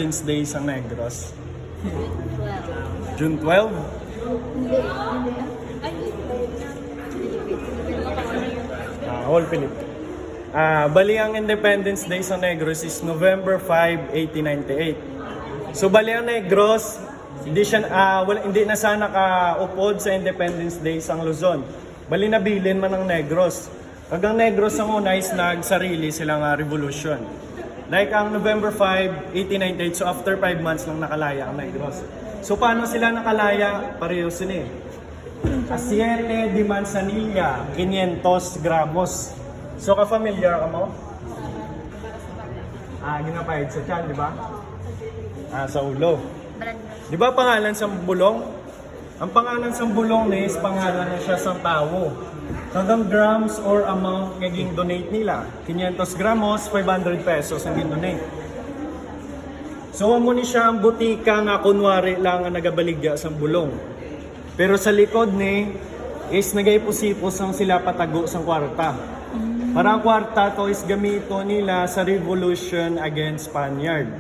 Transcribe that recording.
Independence Day sa Negros. June 12. June 12? Hindi. Ay, Whole Philippines. Bali ang Independence Day sa Negros is November 5, 1898. So bali ang Negros, hindi na sana kaupod sa Independence Day sa Luzon. Bali nabilin man ang Negros. Hanggang Negros ang una is nagsarili silang revolution. Like ang November 5, 1898, so after 5 months lang nakalaya ang Negros. So paano sila nakalaya? Pareho sila eh. A 7 de manzanilla, 500 gramos. So ka-familiar ka mo? Ginapahid sa tiyan, di ba? Sa ulo. Di ba pangalan sa bulong? Ang pangalan sa bulong is pangalan na siya sa tao. Hanggang grams or amount ngaging donate nila. 500 gramos, 500 pesos ang donate. So amo ni siya ang butika nga kunwari lang nga nagabaligya sa bulong. Pero sa likod ni is nagay-pusipos ang sila patago sa kwarta. Para ang kwarta to is gamito nila sa revolution against Spaniard.